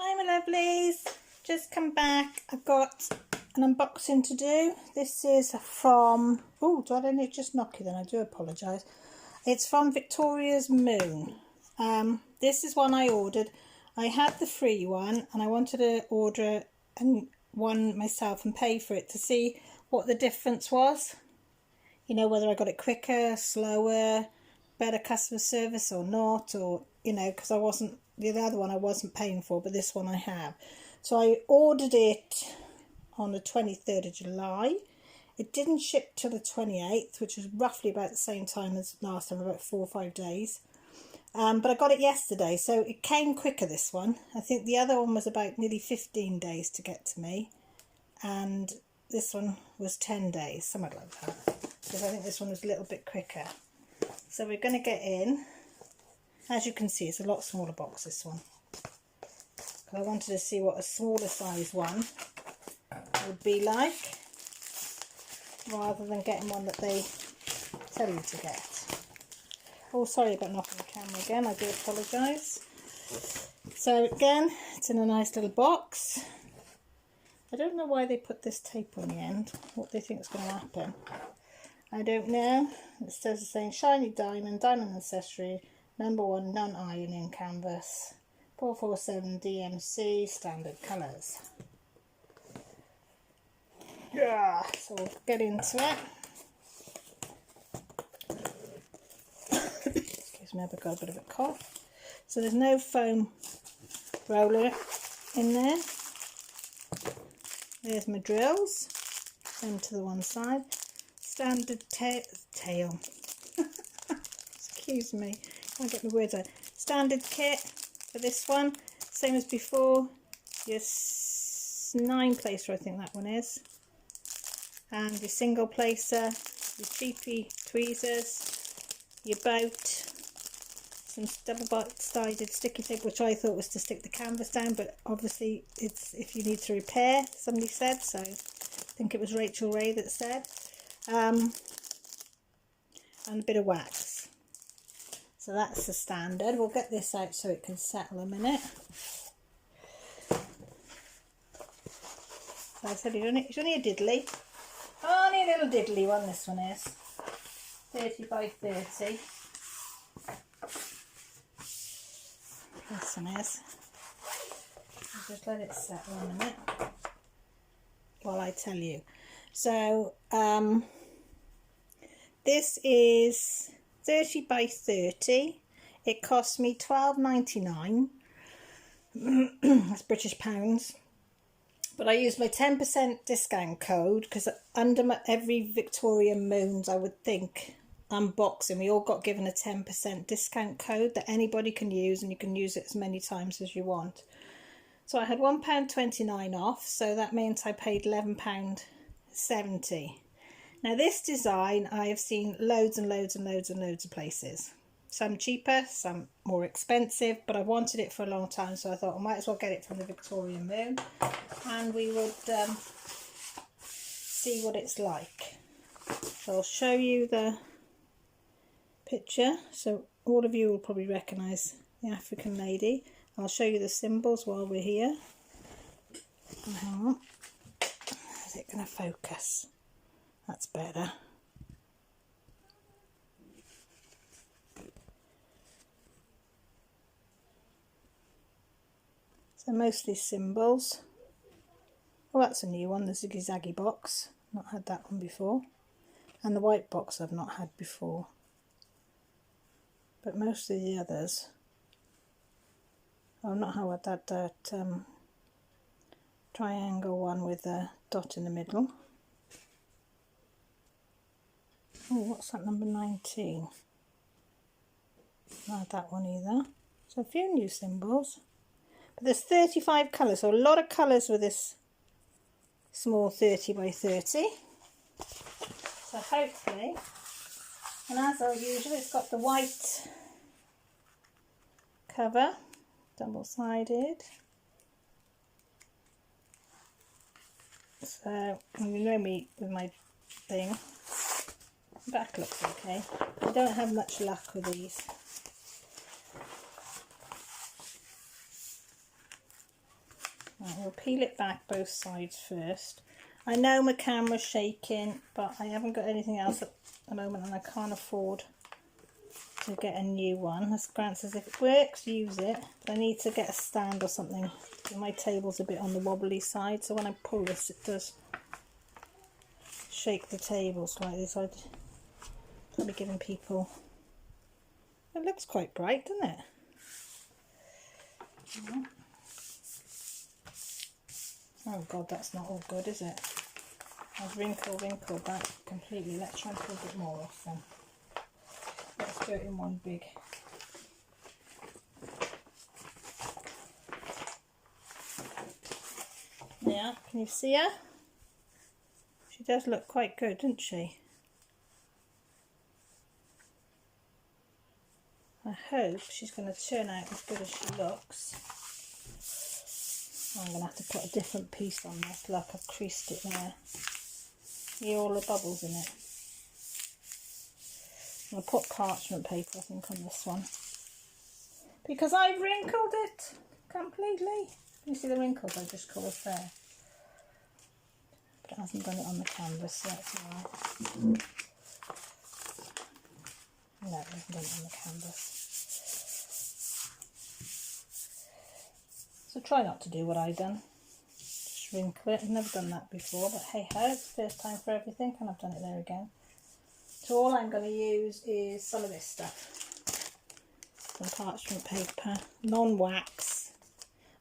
Hi my lovelies, just come back. I've got an unboxing to do. This is from, oh, do I only just knock it then? I do apologise. It's from Victoria's Moon. This is one I ordered. I had the free one and I wanted to order one myself and pay for it to see what the difference was. You know, whether I got it quicker, slower, better customer service or not, or, you know, because the other one I wasn't paying for, but this one I have. So I ordered it on the 23rd of July. It didn't ship till the 28th, which was roughly about the same time as last time, about 4 or 5 days. But I got it yesterday, so it came quicker, this one. I think the other one was about nearly 15 days to get to me, and this one was 10 days, something like that. Because I think this one was a little bit quicker. So we're going to get in. As you can see, it's a lot smaller box, this one. I wanted to see what a smaller size one would be like, rather than getting one that they tell you to get. Oh, sorry about knocking the camera again, I do apologise. So again, it's in a nice little box. I don't know why they put this tape on the end, what they think is going to happen. I don't know. It says it's saying shiny diamond accessory, #1 non-ironing canvas, 447 DMC, standard colours. Yeah, so we'll get into it. Excuse me, I've got a bit of a cough. So there's no foam roller in there. There's my drills, them to the one side. Standard tail. Excuse me, can't get my words out. Standard kit for this one, same as before. Your 9 placer, I think that one is, and your single placer, your cheapy tweezers, your boat, some double-sided sticky tape, which I thought was to stick the canvas down, but obviously it's if you need to repair, somebody said, so I think it was Rachel Ray that said. And a bit of wax. So that's the standard. We'll get this out so it can settle a minute. So I said it's only a diddly. Only a little diddly one, this one is. 30 by 30. This one is. I'll just let it settle a minute while I tell you. So, this is 30 by 30. It cost me £12.99. That's British pounds. But I used my 10% discount code because under every Victorian Moons, I would think, unboxing, we all got given a 10% discount code that anybody can use, and you can use it as many times as you want. So I had £1.29 off, so that means I paid £11.70. Now this design I have seen loads and loads and loads and loads of places. Some cheaper, some more expensive, but I wanted it for a long time, so I thought I might as well get it from the Victorian Moon, and we would see what it's like. So I'll show you the picture, so all of you will probably recognise the African lady. I'll show you the symbols while we're here. Oh, hang on. Is it going to focus? That's better. So mostly symbols. Oh, that's a new one, the Ziggy Zaggy box. Not had that one before. And the white box I've not had before. But most of the others. I've not had that triangle one with a dot in the middle. Oh, what's that, number 19? Not had that one either. So a few new symbols. But there's 35 colours, so a lot of colours with this small 30 by 30. So hopefully, and as usual, it's got the white cover, double-sided. So, you know me with my thing. Back looks okay. I don't have much luck with these. Right, we'll peel it back both sides first. I know my camera's shaking, but I haven't got anything else at the moment and I can't afford to get a new one. As Grant says, if it works, use it. But I need to get a stand or something. My table's a bit on the wobbly side, so when I pull this, it does shake the table slightly. So I'd probably giving people... It looks quite bright, doesn't it? Yeah. Oh God, that's not all good, is it? I've wrinkled that completely. Let's try and pull a bit more off then. Let's do it in one big. Yeah, can you see her? She does look quite good, doesn't she? I hope she's going to turn out as good as she looks. I'm going to have to put a different piece on this. Look, I've creased it there. See all the bubbles in it. I'll put parchment paper, I think, on this one. Because I've wrinkled it completely. You see the wrinkles I just caused there? But it hasn't done it on the canvas, so that's alright. No, it hasn't done it on the canvas. So try not to do what I've done. Just wrinkle it. I've never done that before, but hey ho, it's the first time for everything, and I've done it there again. So all I'm going to use is some of this stuff. Some parchment paper, non-wax.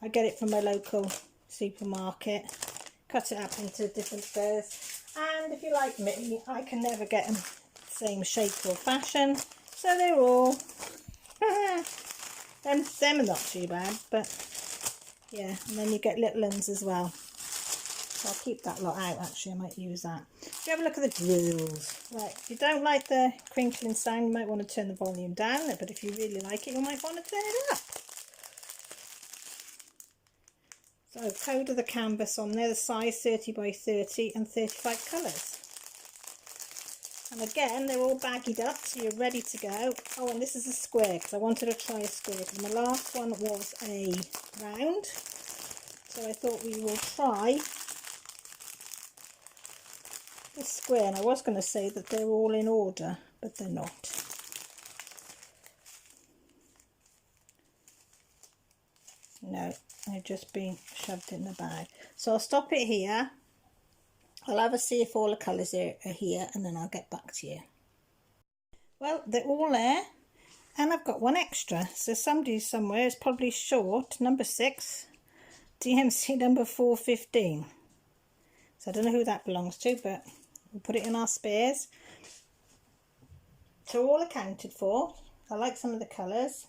I get it from my local supermarket. Cut it up into different squares. And if you like me, I can never get them the same shape or fashion. So they're all... them are not too bad, but yeah. And then you get little ones as well. So I'll keep that lot out, actually. I might use that. If you have a look at the drills. Right, if you don't like the crinkling sound, you might want to turn the volume down. But if you really like it, you might want to turn it up. So code of the canvas on there, the size 30 by 30 and 35 colours. And again, they're all baggied up, so you're ready to go. Oh, and this is a square, because I wanted to try a square. Because my last one was a round. So I thought we will try this square. And I was going to say that they're all in order, but they're not. No, they've just been shoved in the bag. So I'll stop it here. I'll have a see if all the colours are here, and then I'll get back to you. Well, they're all there, and I've got one extra. So somebody somewhere is probably short, number 6, DMC number 415. So I don't know who that belongs to, but we'll put it in our spares. So all accounted for. I like some of the colours.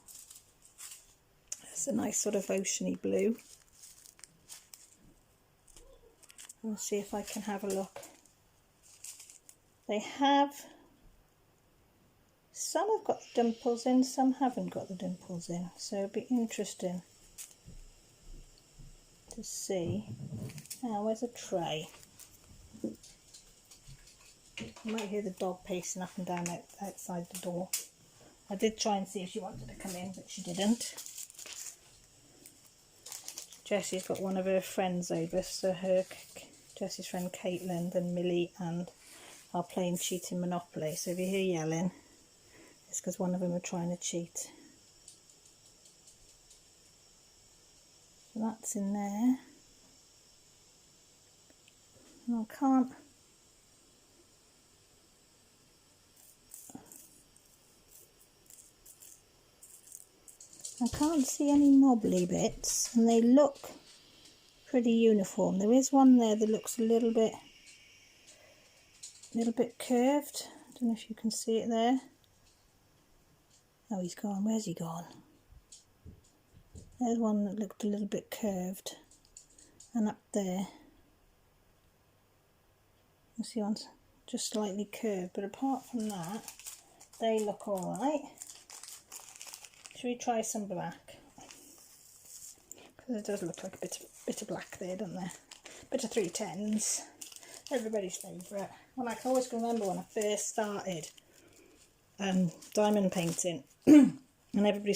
It's a nice sort of oceany blue. I'll see if I can have a look. They have, some have got dimples in, some haven't got the dimples in. So it'll be interesting to see. Now, where's a tray? You might hear the dog pacing up and down outside the door. I did try and see if she wanted to come in, but she didn't. Jessie's got one of her friends over, so Jessie's friend Caitlin and Millie and are playing cheating Monopoly. So if you hear yelling, it's because one of them are trying to cheat. So that's in there. And I can't see any knobbly bits, and they look pretty uniform. There is one there that looks a little bit curved. I don't know if you can see it there. Oh, he's gone. Where's he gone? There's one that looked a little bit curved, and up there you see one's just slightly curved, but apart from that, they look all right. Should we try some black? Because it does look like a bit of black there, doesn't there? Bit of 310s. Everybody's favourite. Well, I can always remember when I first started diamond painting, and everybody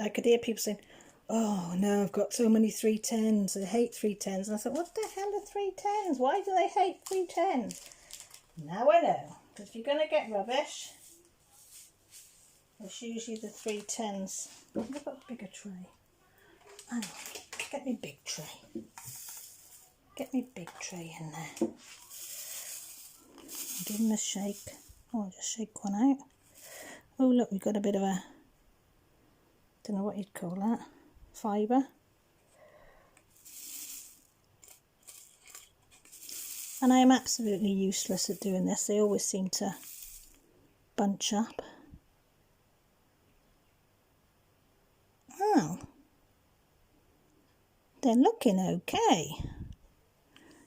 I could hear people saying, oh no, I've got so many 310s. I hate 310s. And I thought, what the hell are 310s? Why do they hate 310s? Now I know. Because if you're going to get rubbish, it's usually the 310s. I've got a bigger tray. Hang on, get me big tray. Get me big tray in there. Give them a shake. Oh, I'll just shake one out. Oh look, we've got a bit of a, don't know what you'd call that, fibre. And I am absolutely useless at doing this. They always seem to bunch up. Oh, they're looking okay.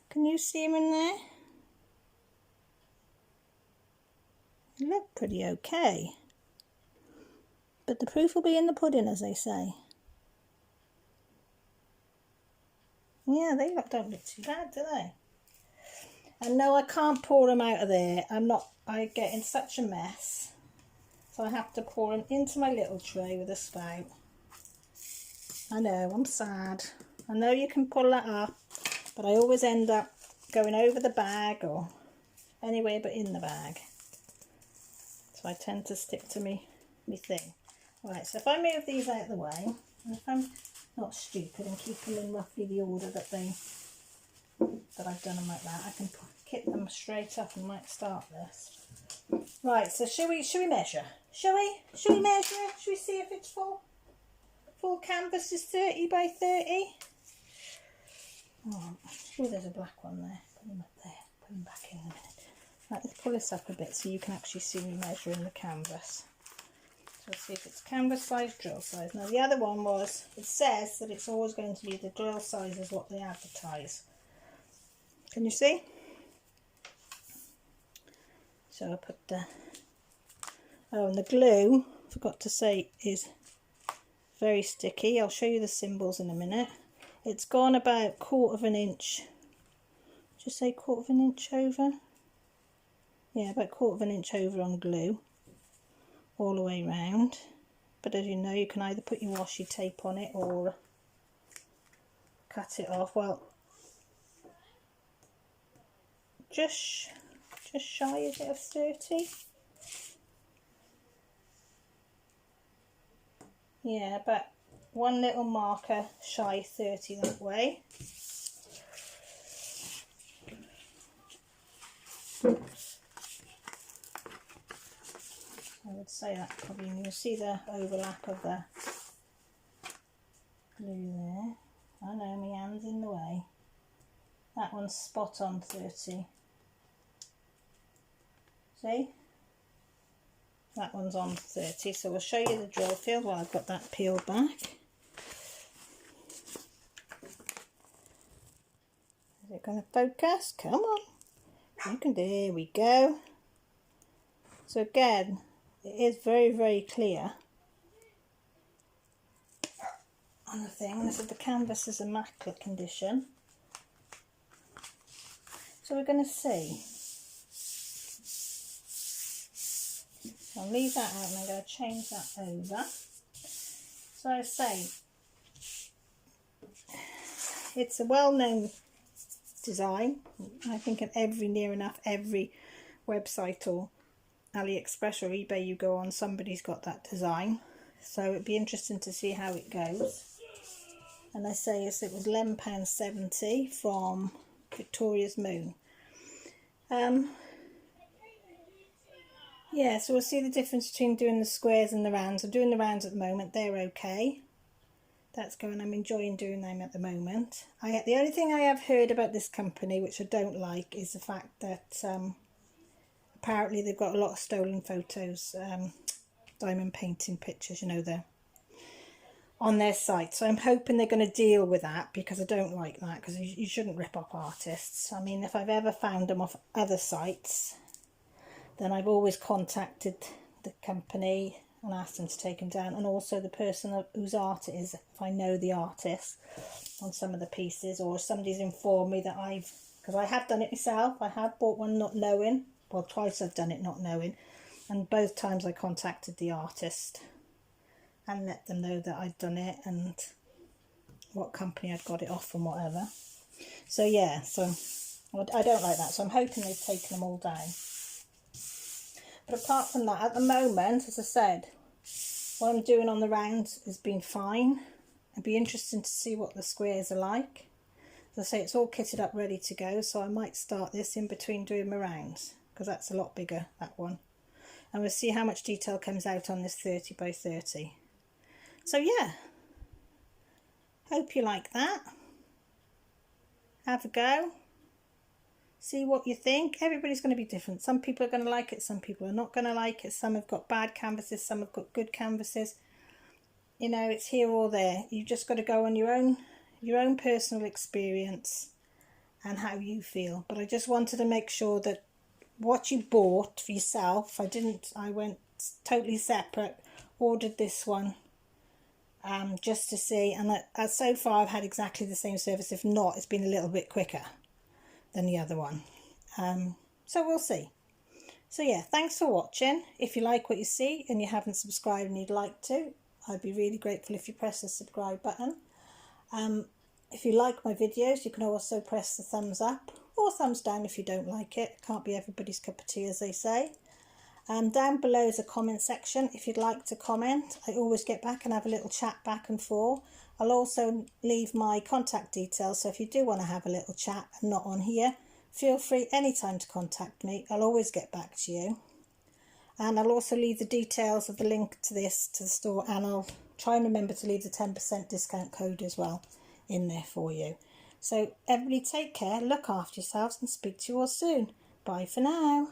Can you see them in there? They look pretty okay. But the proof will be in the pudding, as they say. Yeah, they don't look too bad, do they? And no, I can't pour them out of there. I get in such a mess. So I have to pour them into my little tray with a spout. I know, I'm sad. I know you can pull that up, but I always end up going over the bag or anywhere but in the bag. So I tend to stick to me thing. Right, so if I move these out of the way, and if I'm not stupid and keep them in roughly the order that I've done them like that, I can kit them straight up and might start this. Right, so shall we measure? Shall we measure? Shall we see if it's full? Full canvas is 30 by 30. Oh, I'm sure there's a black one there. Put them up there. Put them back in a minute. Right, let's pull this up a bit so you can actually see me measuring the canvas. So let's see if it's canvas size, drill size. Now the other one was, it says that it's always going to be the drill size is what they advertise. Can you see? So I put the, oh, and the glue, forgot to say, is very sticky. I'll show you the symbols in a minute. It's gone about 1/4 inch. Just say 1/4 inch over. Yeah, about 1/4 inch over on glue all the way round. But as you know, you can either put your washi tape on it or cut it off. Well, just shy a bit of 30. Yeah, but one little marker shy 30 that way. I would say that probably, and you'll see the overlap of the glue there. I know, my hand's in the way. That one's spot on 30. See? That one's on 30, so we'll show you the drill field while I've got that peeled back. Is it going to focus? Come on. You can, there we go. So again, it is very, very clear on the thing. This is the canvas is immaculate condition. So we're going to see. So I'll leave that out and I'm going to change that over. So I say, it's a well-known design. I think at near enough every website or AliExpress or eBay you go on, somebody's got that design. So it'd be interesting to see how it goes. And I say yes, it was £11.70 from Victoria's Moon. Yeah, so we'll see the difference between doing the squares and the rounds. I'm doing the rounds at the moment, they're okay. That's going, I'm enjoying doing them at the moment. The only thing I have heard about this company, which I don't like, is the fact that apparently they've got a lot of stolen photos, diamond painting pictures, you know, they're on their site. So I'm hoping they're going to deal with that, because I don't like that, because you shouldn't rip off artists. I mean, if I've ever found them off other sites, then I've always contacted the company and asked them to take them down, and also the person whose art it is, if I know the artist on some of the pieces, or somebody's informed me that because I have done it myself, I have bought one not knowing, well, twice I've done it not knowing, and both times I contacted the artist and let them know that I'd done it, and what company I'd got it off and whatever. So yeah, so I don't like that, so I'm hoping they've taken them all down. But apart from that, at the moment, as I said, what I'm doing on the rounds has been fine. It'd be interesting to see what the squares are like. As I say, it's all kitted up ready to go, so I might start this in between doing my rounds, because that's a lot bigger, that one. And we'll see how much detail comes out on this 30 by 30. So yeah, hope you like that. Have a go. See what you think. Everybody's going to be different. Some people are going to like it, some people are not going to like it. Some have got bad canvases, some have got good canvases. You know, it's here or there. You've just got to go on your own personal experience and how you feel. But I just wanted to make sure that what you bought for yourself, I went totally separate, ordered this one just to see, and so far I've had exactly the same service. If not, it's been a little bit quicker than the other one. So we'll see. So yeah, thanks for watching. If you like what you see and you haven't subscribed and you'd like to, I'd be really grateful if you press the subscribe button. If you like my videos, you can also press the thumbs up or thumbs down if you don't like it. It can't be everybody's cup of tea, as they say. Down below is a comment section. If you'd like to comment, I always get back and have a little chat back and forth. I'll also leave my contact details, so if you do want to have a little chat and not on here, feel free anytime to contact me. I'll always get back to you. And I'll also leave the details of the link to this to the store, and I'll try and remember to leave the 10% discount code as well in there for you. So everybody take care, look after yourselves, and speak to you all soon. Bye for now.